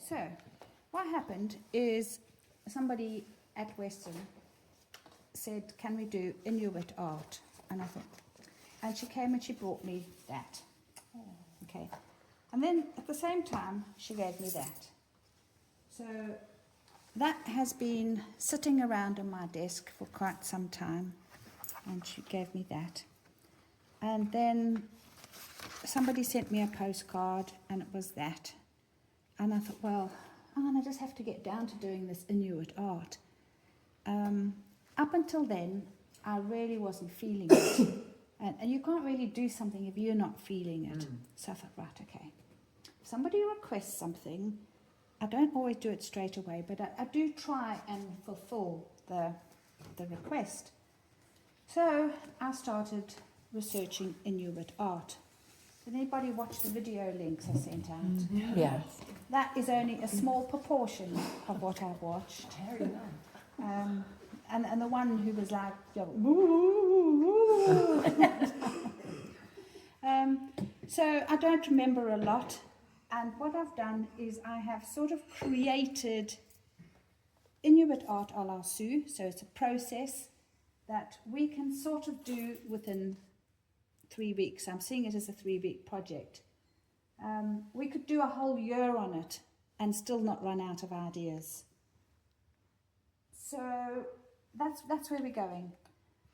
so what happened is somebody at Western said, can we do Inuit art? And I thought, and she came and she brought me that. Okay. And then at the same time, she gave me that. So that has been sitting around on my desk for quite some time. And she gave me that. And then somebody sent me a postcard, and it was that. And I thought, well, I'm going to just have to get down to doing this Inuit art. Up until then, I really wasn't feeling it. And you can't really do something if you're not feeling it. So I thought, right, okay. If somebody requests something, I don't always do it straight away, but I do try and fulfill the request. So I started researching Inuit art. Did anybody watch the video links I sent out? Yeah. That is only a small proportion of what I've watched. And the one who was like, so I don't remember a lot. And what I've done is I have sort of created Inuit art à la Sioux. So it's a process that we can sort of do within 3 weeks. I'm seeing it as a 3-week project. We could do a whole year on it and still not run out of ideas. So that's where we're going.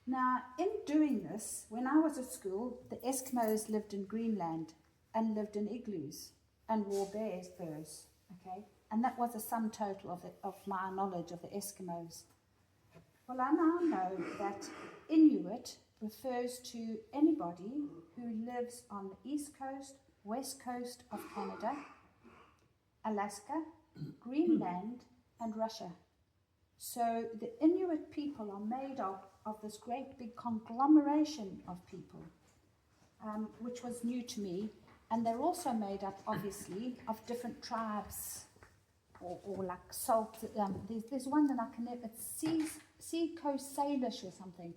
Now, in doing this, when I was at school, the Eskimos lived in Greenland and lived in igloos and wore bears' furs, okay? And that was a sum total of my knowledge of the Eskimos. Well, I now know that Inuit refers to anybody who lives on the east coast, west coast of Canada, Alaska, Greenland, and Russia. So the Inuit people are made up of this great big conglomeration of people, which was new to me. And they're also made up, obviously, of different tribes, or like salt. There's one that I can never, it's Sea Coast Salish or something.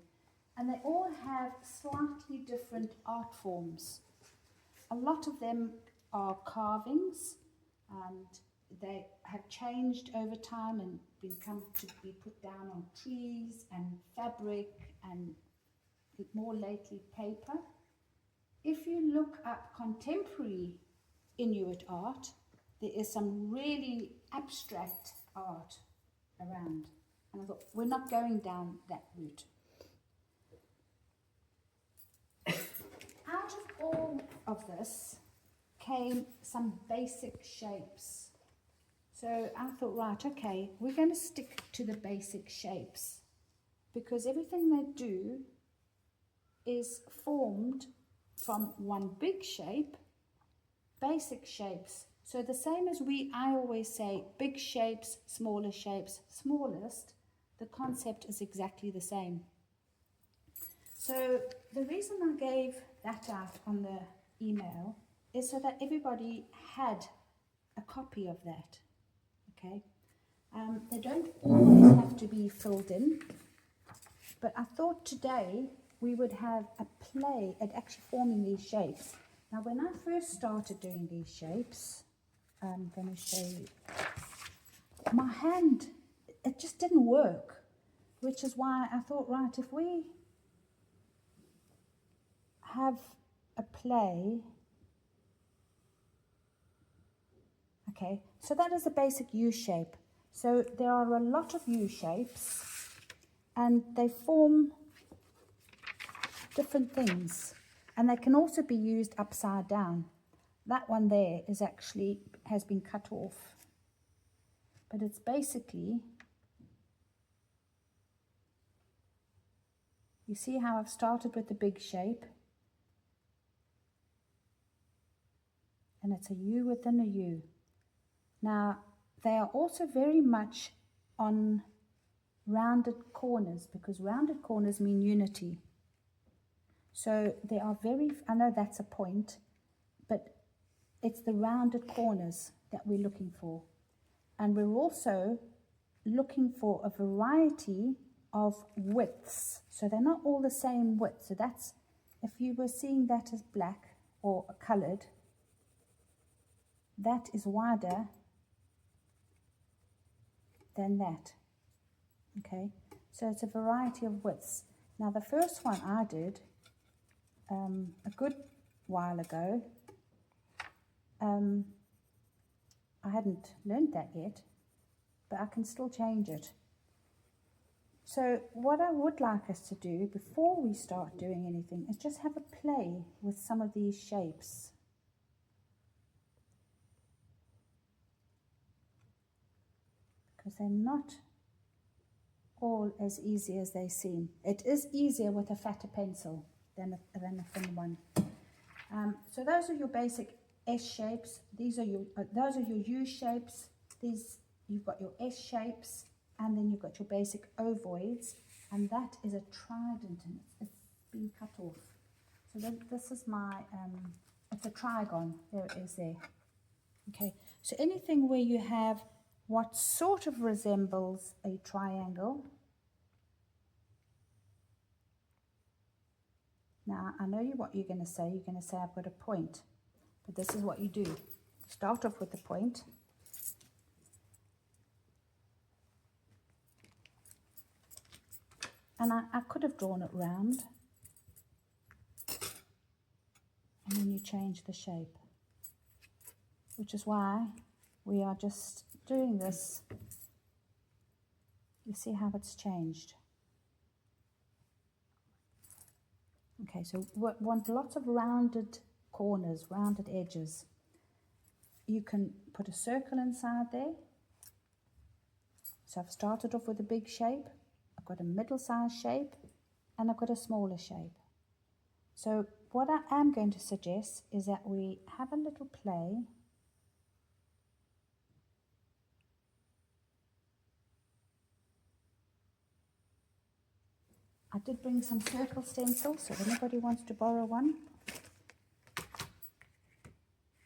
And they all have slightly different art forms. A lot of them are carvings, and they have changed over time and become to be put down on trees and fabric and more lately paper. If you look up contemporary Inuit art, there is some really abstract art around. And I thought, we're not going down that route. Out of all of this came some basic shapes. So I thought, right, okay, we're going to stick to the basic shapes, because everything they do is formed from one big shape, basic shapes. So the same as I always say, big shapes, smallest, the concept is exactly the same. So the reason I gave that out on the email is so that everybody had a copy of that, okay? They don't always have to be filled in, but I thought today we would have a play at actually forming these shapes. Now, when I first started doing these shapes, I'm going to show you, my hand, it just didn't work, which is why I thought, right, if we have a play. Okay, so that is a basic U shape. So there are a lot of U shapes, and they form different things, and they can also be used upside down. That one there is actually has been cut off, but it's basically, you see how I've started with the big shape, and it's a U within a U. Now, they are also very much on rounded corners, because rounded corners mean unity. So they are very, I know that's a point, but it's the rounded corners that we're looking for. And we're also looking for a variety of widths. So they're not all the same width. So that's, if you were seeing that as black or coloured, that is wider than that. Okay, so it's a variety of widths. Now the first one I did a good while ago, I hadn't learned that yet, but I can still change it. So what I would like us to do before we start doing anything is just have a play with some of these shapes. Because they're not all as easy as they seem. It is easier with a fatter pencil than a thin one. So those are your basic S shapes. These are your those are your U shapes. These, you've got your S shapes, and then you've got your basic ovoids, and that is a trident, and it's been cut off. So this is my it's a trigon. There it is there. Okay. So anything where you have what sort of resembles a triangle. Now, I know what you're going to say. You're going to say, I've got a point. But this is what you do. Start off with the point. And I could have drawn it round. And then you change the shape. Which is why we are just doing this. You see how it's changed. Okay, so we want lots of rounded corners, rounded edges. You can put a circle inside there. So I've started off with a big shape, I've got a middle-sized shape, and I've got a smaller shape. So what I am going to suggest is that we have a little play. I did bring some circle stencils, so if anybody wants to borrow one.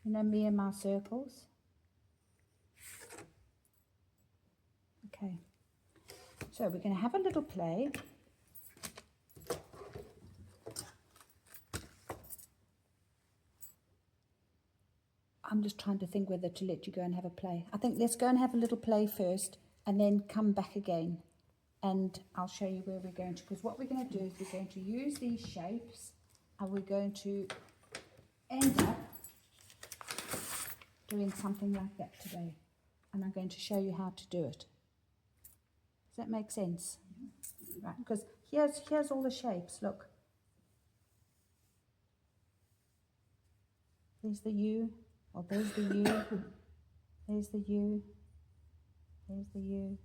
You know me and my circles. Okay, so we're going to have a little play. I'm just trying to think whether to let you go and have a play. I think let's go and have a little play first and then come back again. And I'll show you where we're going to, because what we're going to do is we're going to use these shapes and we're going to end up doing something like that today. And I'm going to show you how to do it. Does that make sense? Right, because here's all the shapes, look. There's the U, or there's the U, there's the U, there's the U.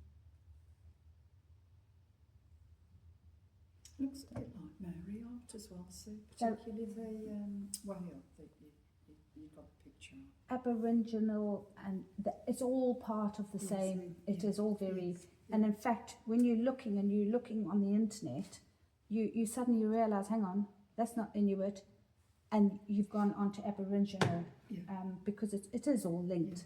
Looks a bit like Mary art as well, so particularly well, yeah, you got the picture. Aboriginal, and it's all part of the same. It is all very, and in fact, when you're looking on the internet, you suddenly realise, hang on, that's not Inuit, and you've gone on to Aboriginal, because it is all linked.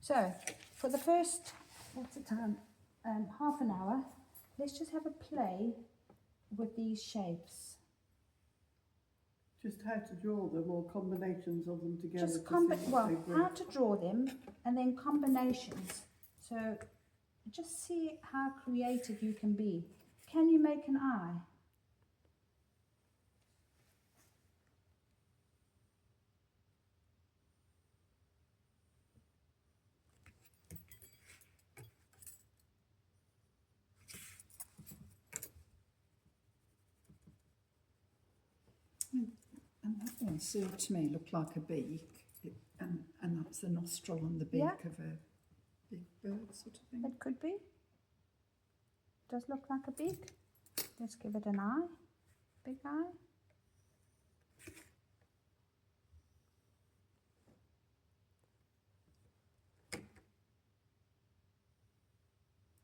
So, for the first, what's the time? Half an hour. Let's just have a play with these shapes. Just how to draw them, or combinations of them together. Just how to draw them, and then combinations. So just see how creative you can be. Can you make an eye? And that one seemed to me looked like a beak, and that's the nostril and the beak of a big bird sort of thing. It could be. Does look like a beak. Let's give it an eye. Big eye.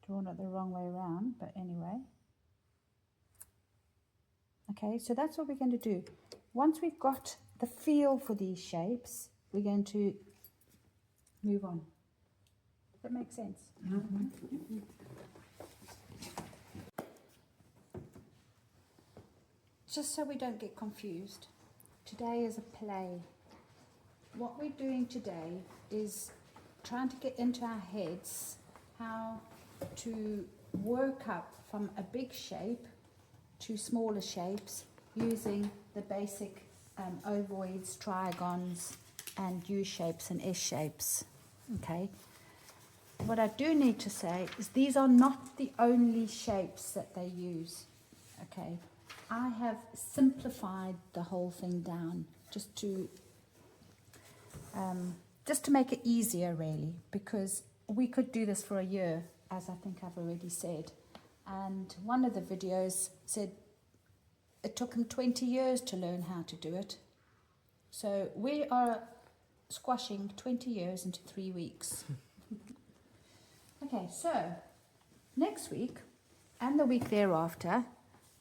Drawn it the wrong way around, but anyway. Okay, so that's what we're going to do. Once we've got the feel for these shapes, we're going to move on. Does that make sense? Mm-hmm. Just so we don't get confused, today is a play. What we're doing today is trying to get into our heads how to work up from a big shape to smaller shapes using the basic ovoids, trigons, and U shapes and S shapes. Okay. What I do need to say is these are not the only shapes that they use. Okay. I have simplified the whole thing down just to make it easier, really, because we could do this for a year, as I think I've already said. And one of the videos said it took him 20 years to learn how to do it. So we are squashing 20 years into 3 weeks. Okay, so next week and the week thereafter,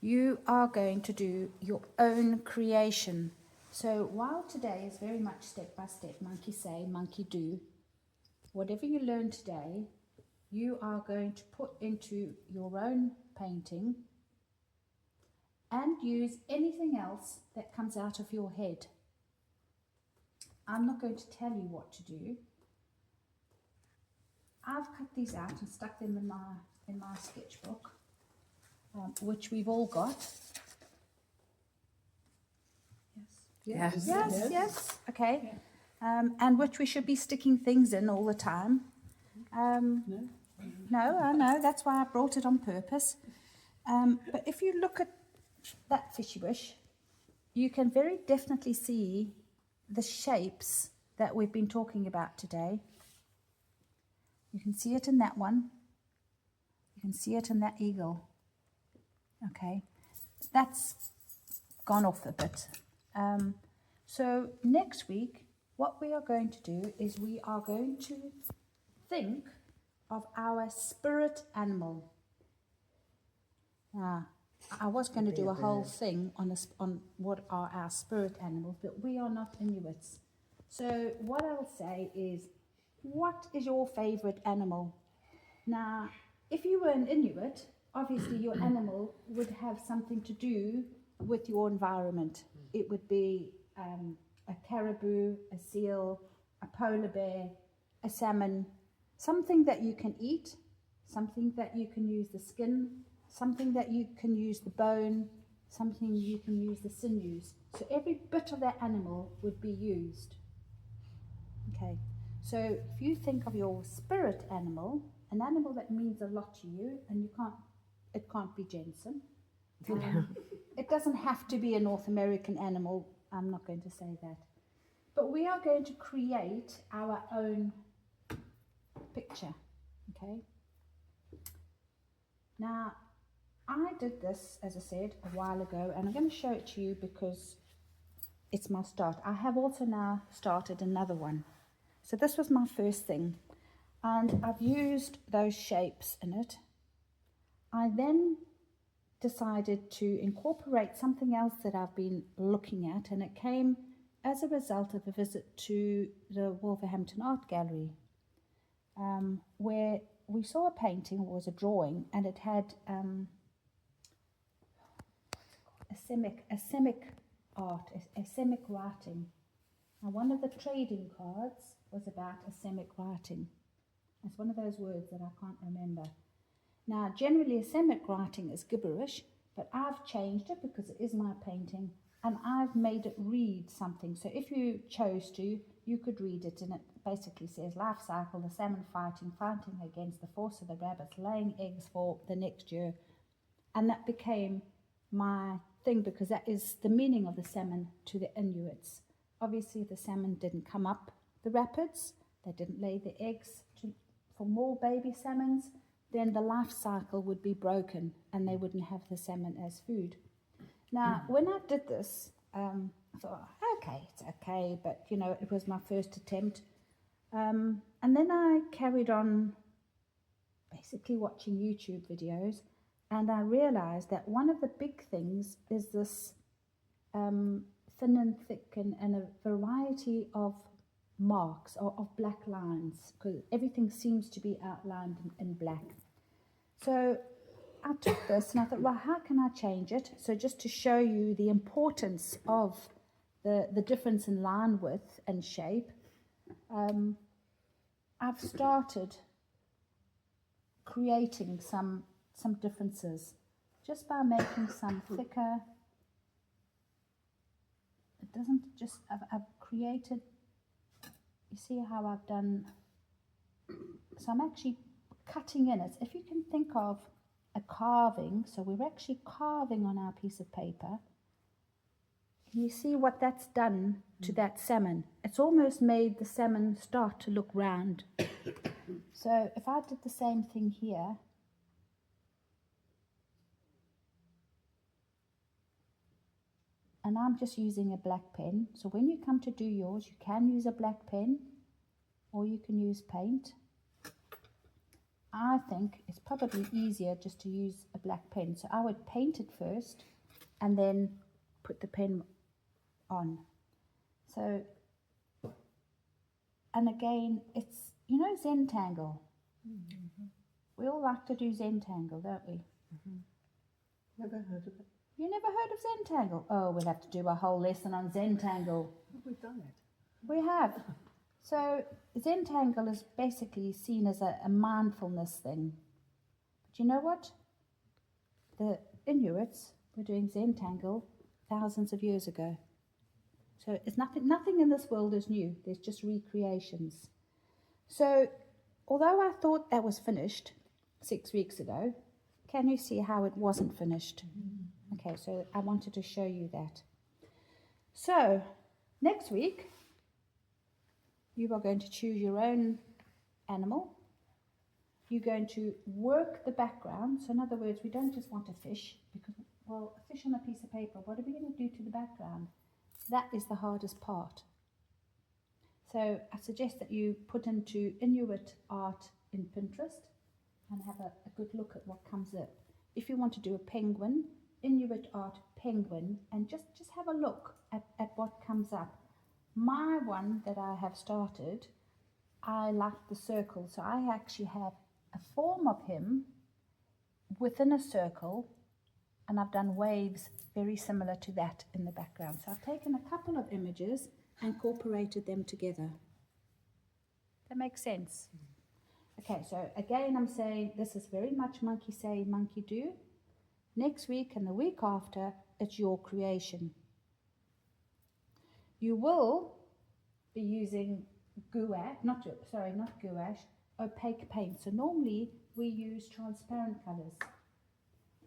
you are going to do your own creation. So while today is very much step by step, monkey say, monkey do, whatever you learn today, you are going to put into your own painting and use anything else that comes out of your head. I'm not going to tell you what to do. I've cut these out and stuck them in my sketchbook, which we've all got. Yes. Yes. Okay. And which we should be sticking things in all the time. No, I know. That's why I brought it on purpose. But if you look at that fishy bush, you can very definitely see the shapes that we've been talking about today. You can see it in that one. You can see it in that eagle. Okay, that's gone off a bit. So next week, what we are going to do is we are going to think of our spirit animal. I was going to do a whole thing on what are our spirit animals, but we are not Inuits. So what I will say is, what is your favourite animal? Now, if you were an Inuit, obviously your animal would have something to do with your environment. It would be a caribou, a seal, a polar bear, a salmon, something that you can eat, something that you can use the skin, something that you can use the bone, something you can use the sinews. So every bit of that animal would be used. Okay, so if you think of your spirit animal, an animal that means a lot to you, and it can't be Jensen. It doesn't have to be a North American animal. I'm not going to say that. But we are going to create our own picture, okay? Now, I did this, as I said, a while ago, and I'm going to show it to you because it's my start. I have also now started another one. So this was my first thing, and I've used those shapes in it. I then decided to incorporate something else that I've been looking at, and it came as a result of a visit to the Wolverhampton Art Gallery, where we saw a painting, or was a drawing, and it had Semitic art, Semitic writing. Now, one of the trading cards was about Semitic writing. It's one of those words that I can't remember. Now, generally, Semitic writing is gibberish, but I've changed it because it is my painting, and I've made it read something. So if you chose to, you could read it, and it basically says, life cycle, the salmon fighting against the force of the rabbits, laying eggs for the next year. And that became my thing, because that is the meaning of the salmon to the Inuits. Obviously, the salmon didn't come up the rapids, they didn't lay the eggs for more baby salmons, then the life cycle would be broken and they wouldn't have the salmon as food. Now, when I did this, I thought, okay, it's okay, but it was my first attempt. And then I carried on basically watching YouTube videos, and I realized that one of the big things is this thin and thick and a variety of marks or of black lines, because everything seems to be outlined in black. So I took this and I thought, well, how can I change it? So just to show you the importance of the difference in line width and shape, I've started creating some differences just by making some thicker. It doesn't just, I've created, you see how I've done, so I'm actually cutting in it. If you can think of a carving, so we're actually carving on our piece of paper. Can you see what that's done to that salmon? It's almost made the salmon start to look round. So if I did the same thing here, and I'm just using a black pen. So when you come to do yours, you can use a black pen or you can use paint. I think it's probably easier just to use a black pen. So I would paint it first and then put the pen on. So, and again, it's, you know, Zentangle. We all like to do Zentangle, don't we? Never heard of it. You never heard of Zentangle? Oh, we'll have to do a whole lesson on Zentangle. Have we done it? We have. So Zentangle is basically seen as a mindfulness thing. But you know what? The Inuits were doing Zentangle thousands of years ago. So it's nothing in this world is new. There's just recreations. So although I thought that was finished 6 weeks ago, can you see how it wasn't finished? Okay, so I wanted to show you that. So next week, you are going to choose your own animal. You're going to work the background. So in other words, we don't just want a fish, because, well, a fish on a piece of paper, what are we going to do to the background? That is the hardest part. So I suggest that you put into Inuit Art in Pinterest and have a good look at what comes up. If you want to do a penguin, Inuit Art penguin, and just have a look at what comes up. My one that I have started, I like the circle, so I actually have a form of him within a circle, and I've done waves very similar to that in the background. So I've taken a couple of images and incorporated them together. That makes sense? Okay, so again I'm saying this is very much monkey say, monkey do. Next week and the week after, it's your creation. You will be using gouache, not gouache, opaque paint. So normally we use transparent colours.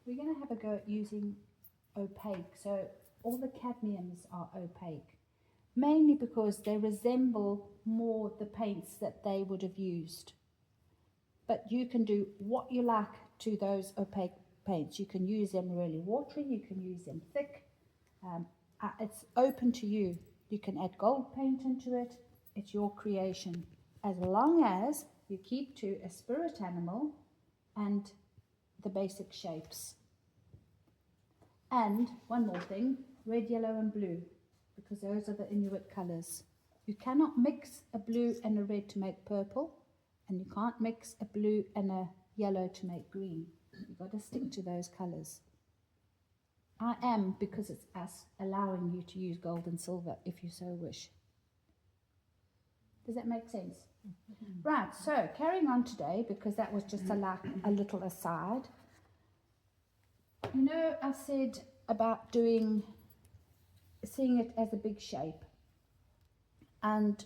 We're going to have a go at using opaque. So all the cadmiums are opaque, mainly because they resemble more the paints that they would have used. But you can do what you like to those opaque paints. You can use them really watery, you can use them thick. It's open to you. You can add gold paint into it. It's your creation, as long as you keep to a spirit animal and the basic shapes. And one more thing, red, yellow and blue, because those are the Inuit colours. You cannot mix a blue and a red to make purple, and you can't mix a blue and a yellow to make green. You've got to stick to those colours. I am, because it's us, allowing you to use gold and silver if you so wish. Does that make sense? Right, so carrying on today, because that was just a little aside. You know, I said about seeing it as a big shape. And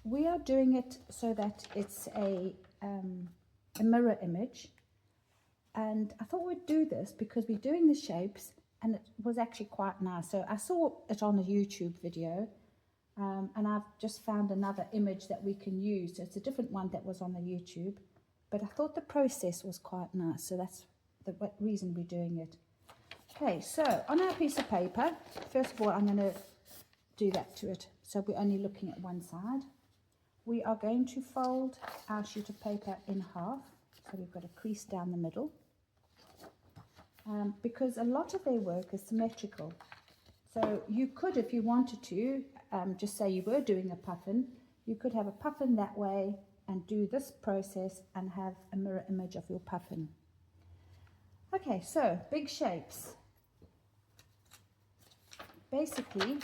we are doing it so that it's a mirror image. And I thought we'd do this because we're doing the shapes, and it was actually quite nice. So I saw it on a YouTube video, and I've just found another image that we can use. So it's a different one that was on the YouTube, but I thought the process was quite nice. So that's the reason we're doing it. Okay, so on our piece of paper, first of all, I'm going to do that to it. So we're only looking at one side. We are going to fold our sheet of paper in half. So we've got a crease down the middle. Because a lot of their work is symmetrical. So you could, if you wanted to, just say you were doing a puffin, you could have a puffin that way and do this process and have a mirror image of your puffin. Okay, so big shapes. Basically,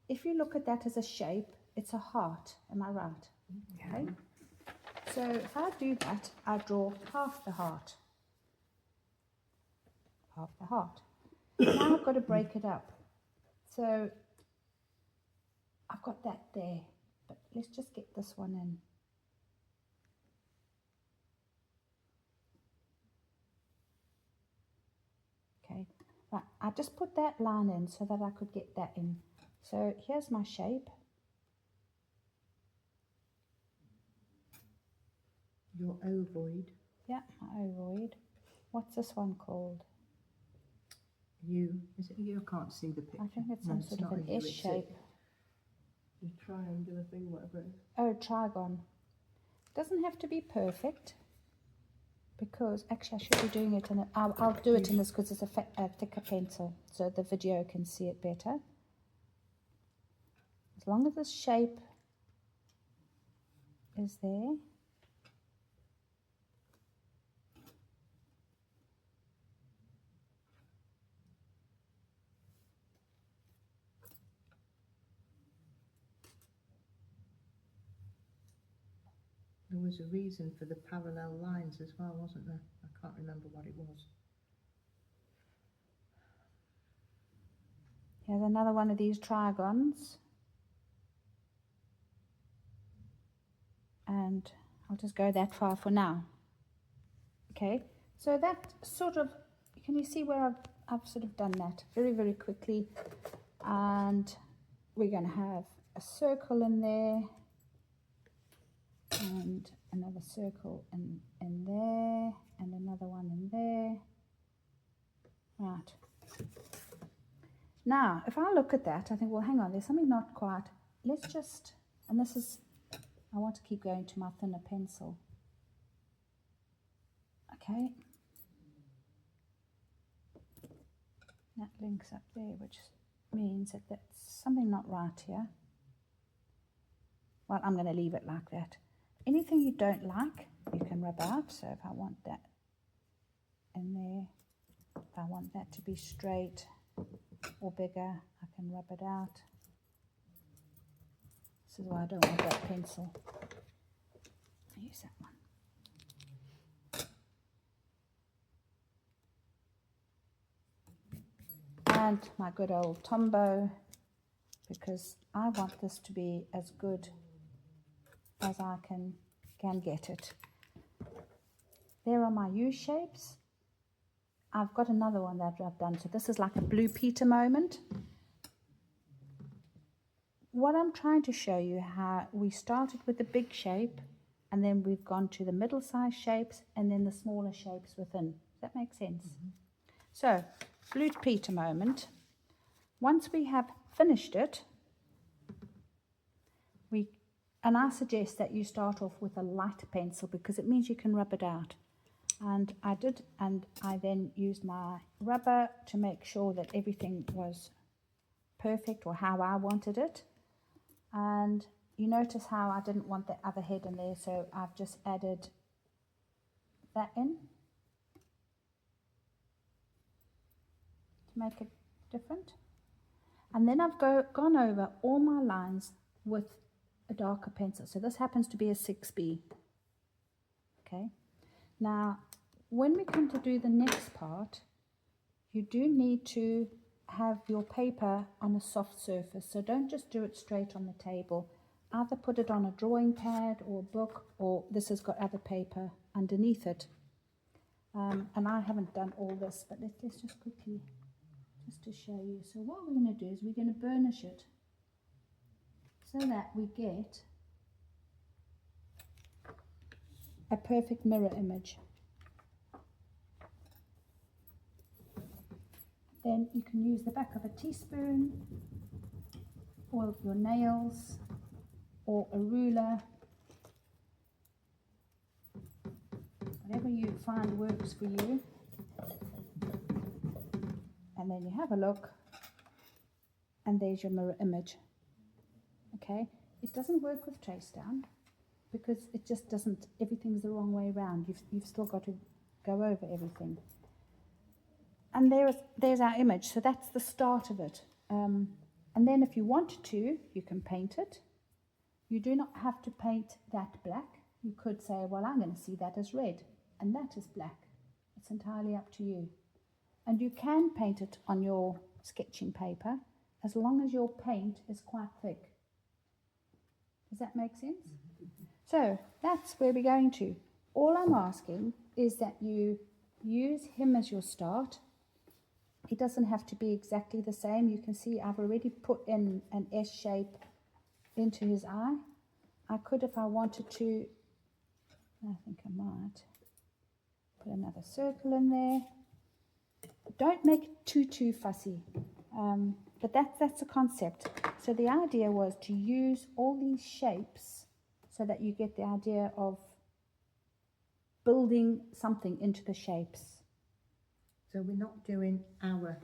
if you look at that as a shape, it's a heart. Am I right? Okay. So if I do that, I draw half the heart. Half the heart. Now I've got to break it up. So I've got that there, but let's just get this one in. Okay, right, I just put that line in so that I could get that in. So here's my shape. Your ovoid. Yeah, my ovoid. What's this one called? Is it you? I can't see the picture. I think it's No, some sort of not an a U, S it's shape. The triangular thing, whatever it is. Oh, trigon. Doesn't have to be perfect, because actually I should be doing it in a, I'll do it in this because it's a thicker pencil so the video can see it better. As long as this shape is there. There was a reason for the parallel lines as well, wasn't there? I can't remember what it was. Here's another one of these trigons. And I'll just go that far for now. Okay, so that sort of, can you see where I've sort of done that very, very quickly? And we're going to have a circle in there. And another circle in there. And another one in there. Right. Now, if I look at that, I think, well, hang on, there's something not quite. Let's just, and this is, I want to keep going to my thinner pencil. Okay. That links up there, which means that that's something not right here. Well, I'm going to leave it like that. Anything you don't like, you can rub out. So if I want that in there, if I want that to be straight or bigger, I can rub it out. This is why I don't want that pencil. I'll use that one. And my good old Tombow, because I want this to be as good as I can get it. There are my U shapes. I've got another one that I've done. So this is like a Blue Peter moment. What I'm trying to show you, how we started with the big shape and then we've gone to the middle-sized shapes and then the smaller shapes within. Does that make sense? Mm-hmm. So, Blue Peter moment. Once we have finished it, and I suggest that you start off with a light pencil because it means you can rub it out. And I did, and I then used my rubber to make sure that everything was perfect or how I wanted it. And you notice how I didn't want the other head in there, so I've just added that in to make it different. And then I've gone over all my lines with a darker pencil. So this happens to be a 6B. Okay. Now, when we come to do the next part, you do need to have your paper on a soft surface. So don't just do it straight on the table. Either put it on a drawing pad or a book, or this has got other paper underneath it. And I haven't done all this, but let's just quickly, just to show you. So what we're going to do is we're going to burnish it so that we get a perfect mirror image. Then you can use the back of a teaspoon or your nails or a ruler, whatever you find works for you. And then you have a look and there's your mirror image. Okay, it doesn't work with trace down because it just doesn't, everything's the wrong way around. You've still got to go over everything. And there's our image, so that's the start of it. And then if you want to, you can paint it. You do not have to paint that black. You could say, well, I'm going to see that as red, and that is black. It's entirely up to you. And you can paint it on your sketching paper as long as your paint is quite thick. Does that make sense? So that's where we're going to. All I'm asking is that you use him as your start. It doesn't have to be exactly the same. You can see I've already put in an S shape into his eye. I could, if I wanted to, I think I might put another circle in there. Don't make it too fussy, but that's a concept. So the idea was to use all these shapes so that you get the idea of building something into the shapes. So we're not doing our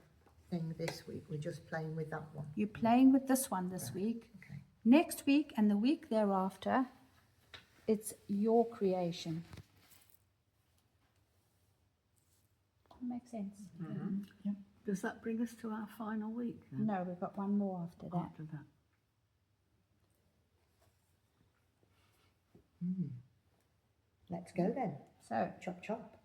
thing this week, we're just playing with that one. You're playing with this one this week. Okay. Next week and the week thereafter, it's your creation. Makes sense? Yeah. Does that bring us to our final week then? No, we've got one more after that. After that. Let's go then. So, Chop chop.